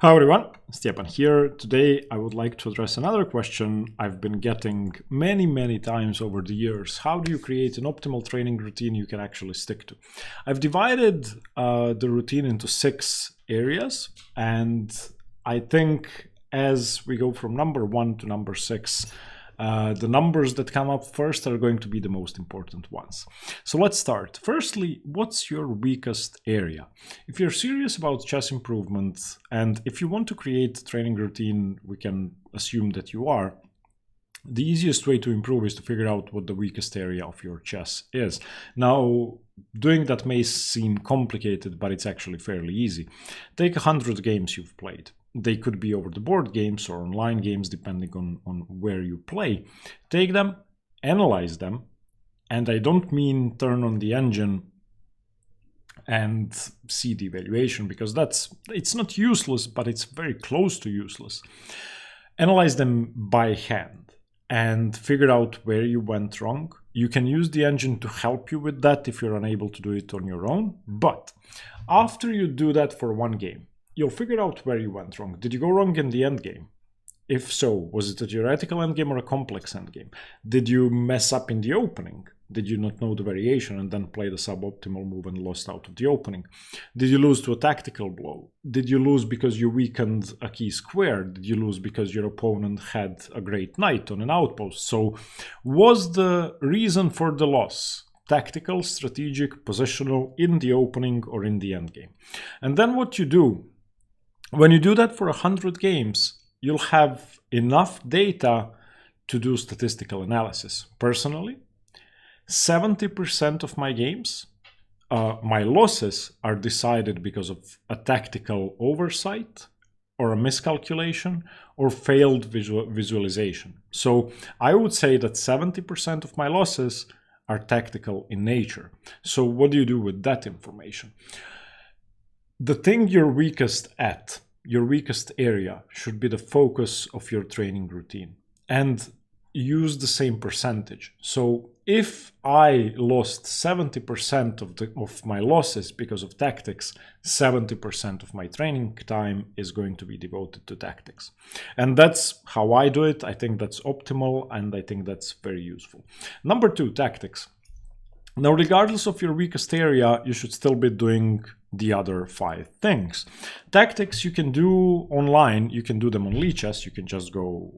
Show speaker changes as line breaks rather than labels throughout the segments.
Hi everyone, Stepan here. Today I would like to address another question I've been getting many times over the years. How do you create an optimal training routine you can actually stick to? I've divided the routine into 6 areas, and I think as we go from number 1 to number 6, the numbers that come up first are going to be the most important ones. So let's start. Firstly, what's your weakest area? If you're serious about chess improvement and if you want to create a training routine, we can assume that you are. The easiest way to improve is to figure out what the weakest area of your chess is. Now, doing that may seem complicated, but it's actually fairly easy. Take 100 games you've played. They could be over-the-board games or online games, depending on where you play. Take them, analyze them, and I don't mean turn on the engine and see the evaluation, because it's not useless, but it's very close to useless. Analyze them by hand and figure out where you went wrong. You can use the engine to help you with that if you're unable to do it on your own. But after you do that for one game, you'll figure out where you went wrong. Did you go wrong in the end game? If so, was it a theoretical endgame or a complex endgame? Did you mess up in the opening? Did you not know the variation and then play the suboptimal move and lost out of the opening? Did you lose to a tactical blow? Did you lose because you weakened a key square? Did you lose because your opponent had a great knight on an outpost? So was the reason for the loss tactical, strategic, positional, in the opening or in the end game? And then what you do, when you do that for 100 games, you'll have enough data to do statistical analysis. Personally, 70% of my games, my losses are decided because of a tactical oversight or a miscalculation or failed visualization. So I would say that 70% of my losses are tactical in nature. So what do you do with that information? The thing you're weakest at, your weakest area, should be the focus of your training routine, and use the same percentage. So if I lost 70% of my losses because of tactics, 70% of my training time is going to be devoted to tactics. And that's how I do it. I think that's optimal, and I think that's very useful. Number 2, tactics. Now, regardless of your weakest area, you should still be doing the other 5 things. Tactics you can do online. You can do them on Lichess. You can just go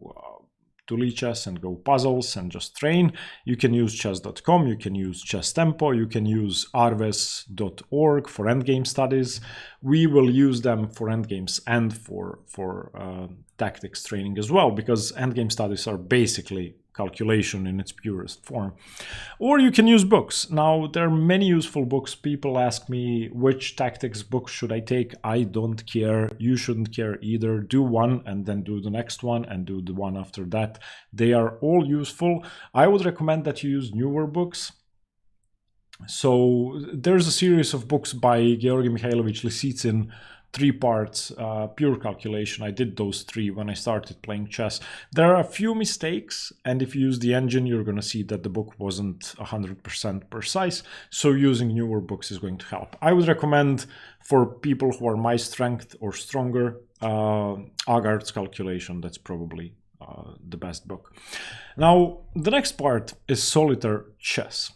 to Lichess and go puzzles and just train. You can use chess.com. You can use Chess Tempo. You can use arves.org for endgame studies. We will use them for endgames and for tactics training as well, because endgame studies are basically calculation in its purest form. Or you can use books. Now, there are many useful books. People ask me, which tactics books should I take? I don't care. You shouldn't care either. Do one and then do the next one and do the one after that. They are all useful. I would recommend that you use newer books. So there's a series of books by Georgy Mikhailovich Lisitsyn, 3 parts, pure calculation. I did those 3 when I started playing chess. There are a few mistakes, and if you use the engine, you're going to see that the book wasn't 100% precise. So using newer books is going to help. I would recommend, for people who are my strength or stronger, Agarth's Calculation. That's probably the best book. Now, the next part is Solitaire chess.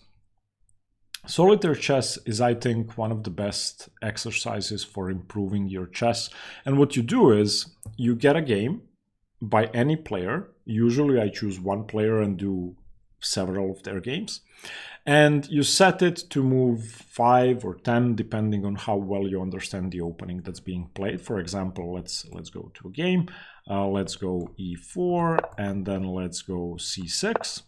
Solitaire chess is, I think, one of the best exercises for improving your chess. And what you do is you get a game by any player. Usually I choose one player and do several of their games. And you set it to move 5 or 10, depending on how well you understand the opening that's being played. For example, let's go to a game. Let's go e4, and then let's go c6.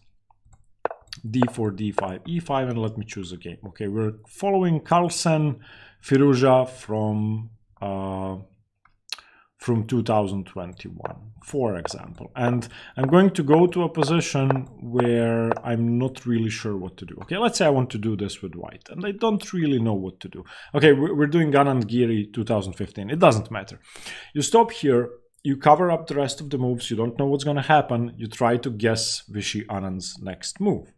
d4, d5, e5, and let me choose a game. Okay, we're following Carlsen Firuza from 2021, for example. And I'm going to go to a position where I'm not really sure what to do. Okay, let's say I want to do this with white, and I don't really know what to do. Okay, we're doing Anand Giri 2015. It doesn't matter. You stop here. You cover up the rest of the moves. You don't know what's going to happen. You try to guess Vishy Anand's next move.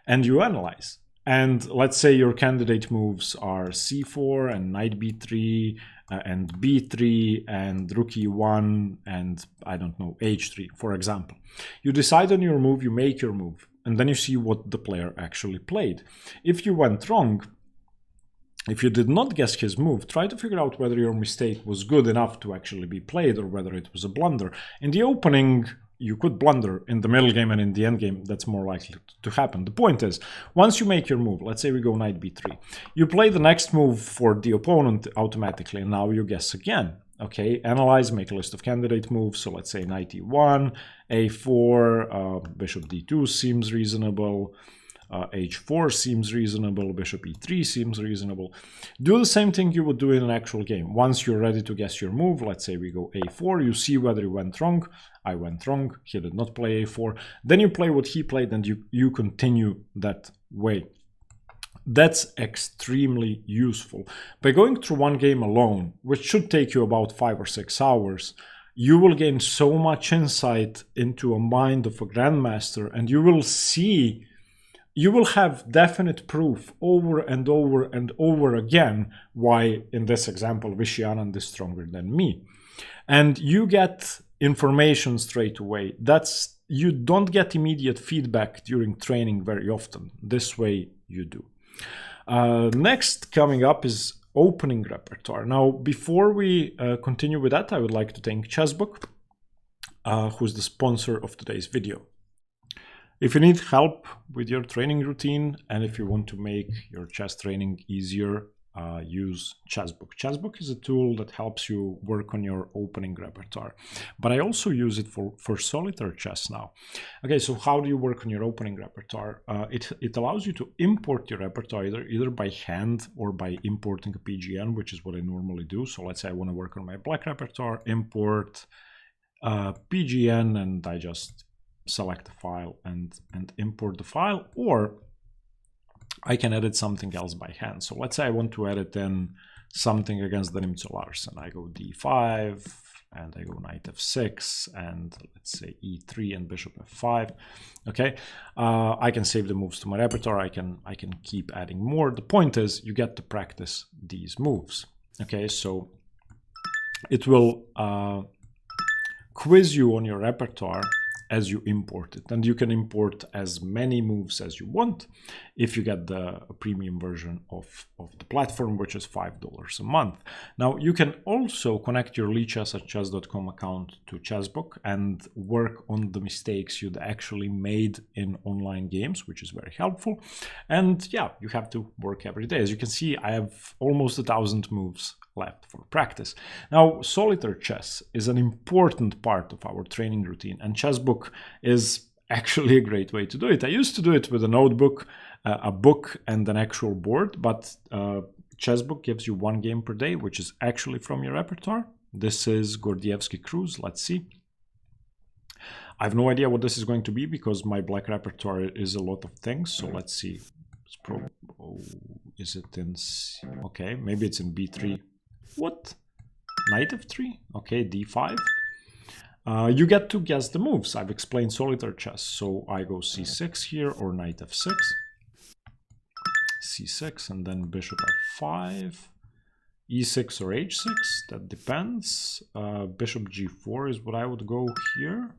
And you analyze. And let's say your candidate moves are c4 and knight b3 and b3 and rook e1 and I don't know, h3, for example. You decide on your move, you make your move, and then you see what the player actually played. If you went wrong, if you did not guess his move, try to figure out whether your mistake was good enough to actually be played or whether it was a blunder. In the opening, you could blunder. In the middle game and in the end game, that's more likely to happen. The point is, once you make your move, let's say we go knight b3, you play the next move for the opponent automatically, and now you guess again. Okay, analyze, make a list of candidate moves. So let's say knight e1, a4, bishop d2 seems reasonable. H4 seems reasonable, bishop e3 seems reasonable. Do the same thing you would do in an actual game. Once you're ready to guess your move, let's say we go a4, you see whether you went wrong. I went wrong, he did not play a4. Then you play what he played and you continue that way. That's extremely useful. By going through one game alone, which should take you about 5 or 6 hours, you will gain so much insight into a mind of a grandmaster, and you will see, you will have definite proof over and over and over again why, in this example, Vishy Anand is stronger than me. And you get information straight away. You don't get immediate feedback during training very often. This way you do. Next coming up is opening repertoire. Now, before we continue with that, I would like to thank Chessbook, who's the sponsor of today's video. If you need help with your training routine and if you want to make your chess training easier, use Chessbook. Chessbook is a tool that helps you work on your opening repertoire, but I also use it for solitaire chess now. Okay, so how do you work on your opening repertoire? It allows you to import your repertoire either by hand or by importing a PGN, which is what I normally do. So let's say I want to work on my black repertoire, import PGN, and I just select the file and import the file, or I can edit something else by hand. So let's say I want to edit in something against the Nimzo Larsen. I go d5 and I go knight f6 and let's say e3 and bishop f5. Okay, I can save the moves to my repertoire. I can keep adding more. The point is you get to practice these moves. Okay, so it will quiz you on your repertoire as you import it, and you can import as many moves as you want if you get the premium version of the platform, which is $5 a month. Now you can also connect your lichess@chess.com account to Chessbook and work on the mistakes you'd actually made in online games, which is very helpful. And yeah, you have to work every day. As you can see, I have almost 1,000 moves left for practice. Now, solitaire chess is an important part of our training routine, and Chessbook is actually a great way to do it. I used to do it with a notebook, a book, and an actual board, but Chessbook gives you 1 game per day, which is actually from your repertoire. This is Gordievsky Cruz. Let's see. I have no idea what this is going to be because my black repertoire is a lot of things. So let's see. Is it in C? Okay, maybe it's in b3. What? Knight f3? Okay, d5. You get to guess the moves. I've explained solitaire chess. So I go c6 here or knight f6. c6 and then bishop f5. e6 or h6, that depends. Bishop g4 is what I would go here.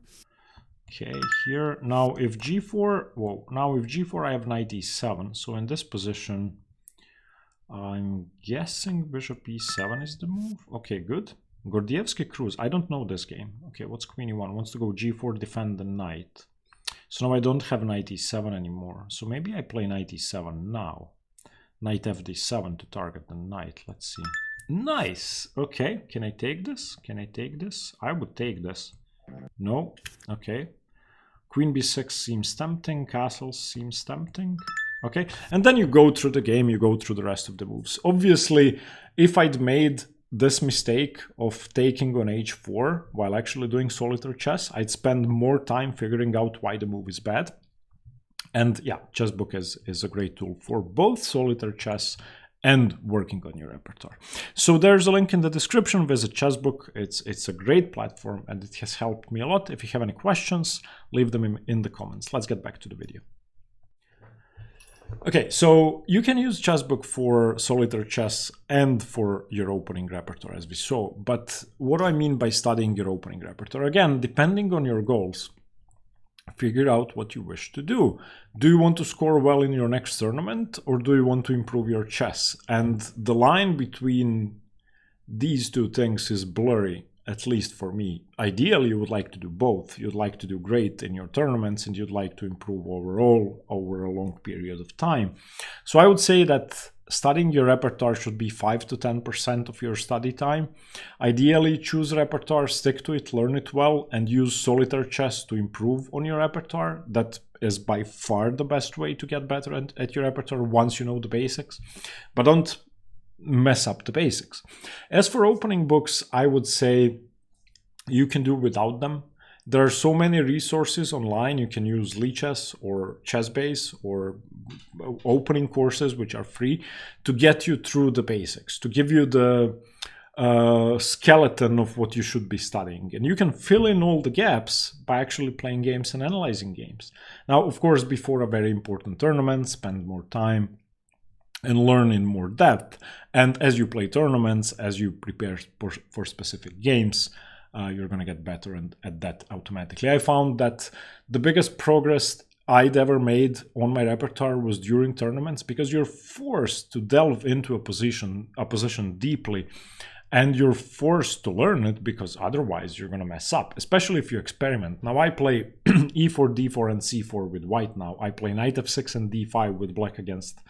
Okay, here. Now if g4, well, now if g4 I have knight e7. So in this position, I'm guessing bishop e7 is the move. Okay, good. Gordievsky Cruz. I don't know this game. Okay, what's queen e1? Wants to go g4, defend the knight. So now I don't have knight e7 anymore. So maybe I play knight e7 now. Knight fd7 to target the knight. Let's see. Nice. Okay, can I take this? Can I take this? I would take this. No. Okay. Queen b6 seems tempting. Castle seems tempting. Okay, and then you go through the game, you go through the rest of the moves. Obviously, if I'd made this mistake of taking on h4 while actually doing solitaire chess, I'd spend more time figuring out why the move is bad. And yeah, Chessbook is a great tool for both solitaire chess and working on your repertoire. So there's a link in the description. Visit Chessbook. It's a great platform and it has helped me a lot. If you have any questions, leave them in the comments. Let's get back to the video. Okay, so you can use Chessbook for solitaire chess and for your opening repertoire, as we saw. But what do I mean by studying your opening repertoire? Again, depending on your goals, figure out what you wish to do. Do you want to score well in your next tournament, or do you want to improve your chess? And the line between these two things is blurry, at least for me. Ideally, you would like to do both. You'd like to do great in your tournaments, and you'd like to improve overall over a long period of time. So I would say that studying your repertoire should be 5 to 10% of your study time. Ideally, choose repertoire, stick to it, learn it well, and use solitaire chess to improve on your repertoire. That is by far the best way to get better at your repertoire once you know the basics. But don't mess up the basics. As for opening books, I would say you can do without them. There are so many resources online. You can use Lichess or ChessBase or opening courses, which are free, to get you through the basics, to give you the skeleton of what you should be studying. And you can fill in all the gaps by actually playing games and analyzing games. Now, of course, before a very important tournament, spend more time and learn in more depth. And as you play tournaments, as you prepare for specific games, you're going to get better at that automatically. I found that the biggest progress I'd ever made on my repertoire was during tournaments, because you're forced to delve into a position deeply, and you're forced to learn it, because otherwise you're going to mess up, especially if you experiment. Now I play e4, d4, and c4 with white now. I play knight f6 and d5 with black against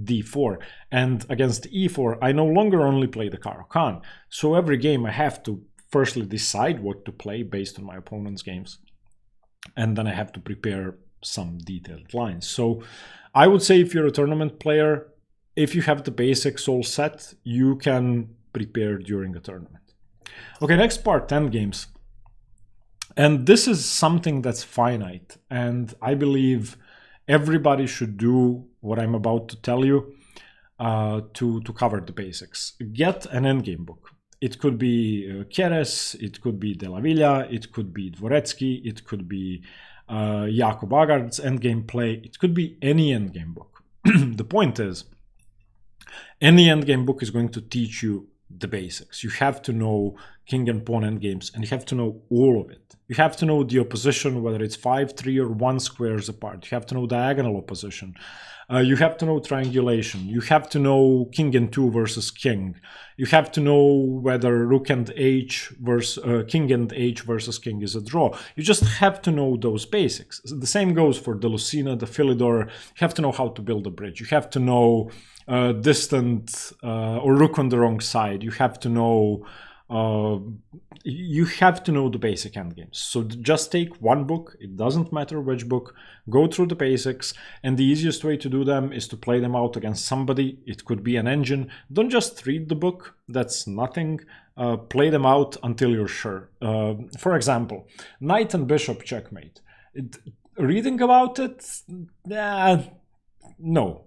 d4, and against e4 I no longer only play the Caro-Kann. So every game I have to firstly decide what to play based on my opponent's games, and then I have to prepare some detailed lines. So I would say if you're a tournament player, if you have the basics all set, you can prepare during a tournament. Okay, next part, endgames. And this is something that's finite, and I believe everybody should do what I'm about to tell you to cover the basics. Get an endgame book. It could be Keres, it could be De La Villa, it could be Dvoretsky, it could be Jakob Agard's endgame play, it could be any endgame book. The point is, any endgame book is going to teach you the basics. You have to know king and pawn endgames, and you have to know all of it. You have to know the opposition, whether it's 5, 3, or 1 squares apart. You have to know diagonal opposition. You have to know triangulation. You have to know king and 2 versus king. You have to know whether rook and h versus king and h versus king is a draw. You just have to know those basics. The same goes for the Lucina, the Philidor. You have to know how to build a bridge. You have to know distant or rook on the wrong side. You have to know the basic endgames. So just take one book, it doesn't matter which book, go through the basics, and the easiest way to do them is to play them out against somebody. It could be an engine. Don't just read the book, that's nothing. Play them out until you're sure. For example, knight and bishop checkmate. Reading about it, no,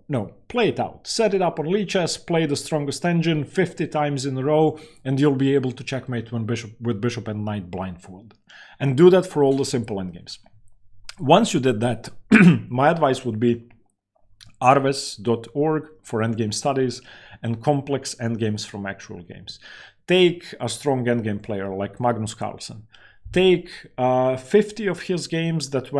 play it out. Set it up on Lichess, play the strongest engine 50 times in a row, and you'll be able to checkmate with bishop and knight blindfold. And do that for all the simple endgames. Once you did that, my advice would be arves.org for endgame studies and complex endgames from actual games. Take a strong endgame player like Magnus Carlsen. Take 50 of his games that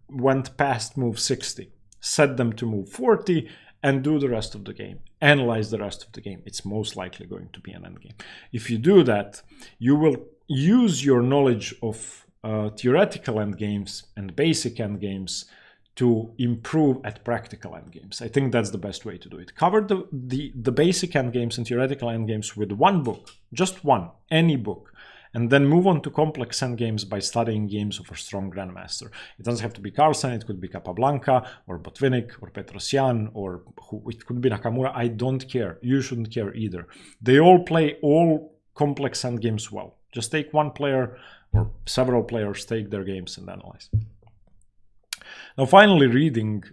went past move 60. Set them to move 40 and do the rest of the game. Analyze the rest of the game. It's most likely going to be an endgame. If you do that, you will use your knowledge of theoretical endgames and basic endgames to improve at practical endgames. I think that's the best way to do it. Cover the basic endgames and theoretical endgames with one book, just one, any book. And then move on to complex endgames by studying games of a strong grandmaster. It doesn't have to be Carlsen, it could be Capablanca, or Botvinnik, or Petrosyan, or it could be Nakamura. I don't care. You shouldn't care either. They all play all complex endgames well. Just take one player or several players, take their games and analyze. Now, finally, reading.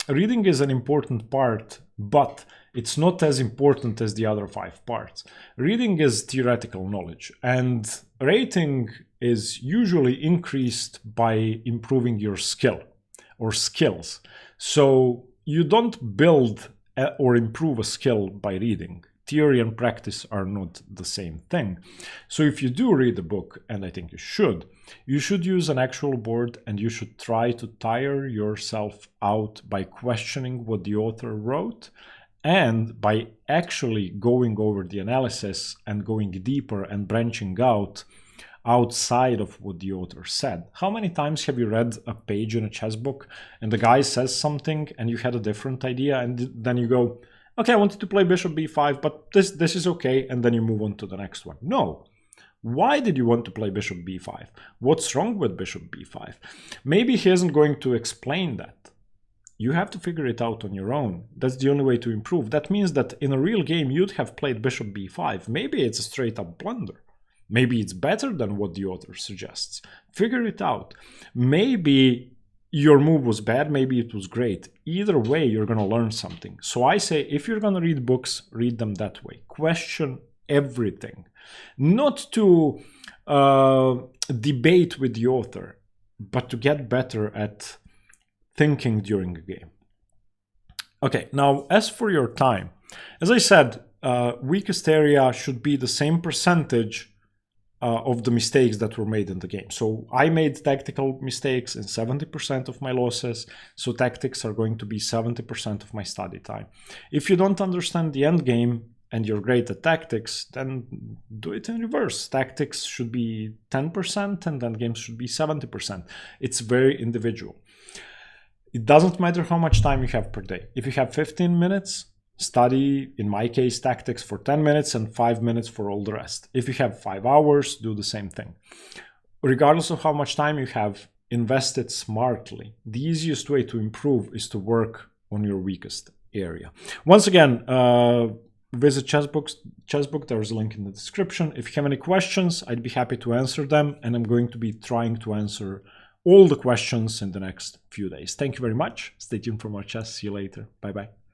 Reading is an important part, but it's not as important as the other 5 parts. Reading is theoretical knowledge, and rating is usually increased by improving your skill or skills. So you don't build or improve a skill by reading. Theory and practice are not the same thing. So if you do read a book, and I think you should use an actual board, and you should try to tire yourself out by questioning what the author wrote, and by actually going over the analysis and going deeper and branching out outside of what the author said. How many times have you read a page in a chess book and the guy says something and you had a different idea, and then you go, okay, I wanted to play bishop b5, but this is okay, and then you move on to the next one? No. Why did you want to play bishop b5? What's wrong with bishop b5? Maybe he isn't going to explain that. You have to figure it out on your own. That's the only way to improve. That means that in a real game, you'd have played bishop b5. Maybe it's a straight up blunder. Maybe it's better than what the author suggests. Figure it out. Maybe your move was bad, maybe it was great. Either way, you're going to learn something. So I say, if you're going to read books, read them that way. Question everything. Not to debate with the author, but to get better at thinking during a game. Okay, now as for your time, as I said, weakest area should be the same percentage of the mistakes that were made in the game. So I made tactical mistakes in 70% of my losses, so tactics are going to be 70% of my study time. If you don't understand the end game and you're great at tactics, then do it in reverse. Tactics should be 10% and end games should be 70%. It's very individual. It doesn't matter how much time you have per day. If you have 15 minutes, study, in my case, tactics for 10 minutes and 5 minutes for all the rest. If you have 5 hours, do the same thing. Regardless of how much time you have, invest it smartly. The easiest way to improve is to work on your weakest area. Once again, visit Chessbook. There's a link in the description. If you have any questions, I'd be happy to answer them, and I'm going to be trying to answer all the questions in the next few days. Thank you very much. Stay tuned for more chess. See you later. Bye-bye.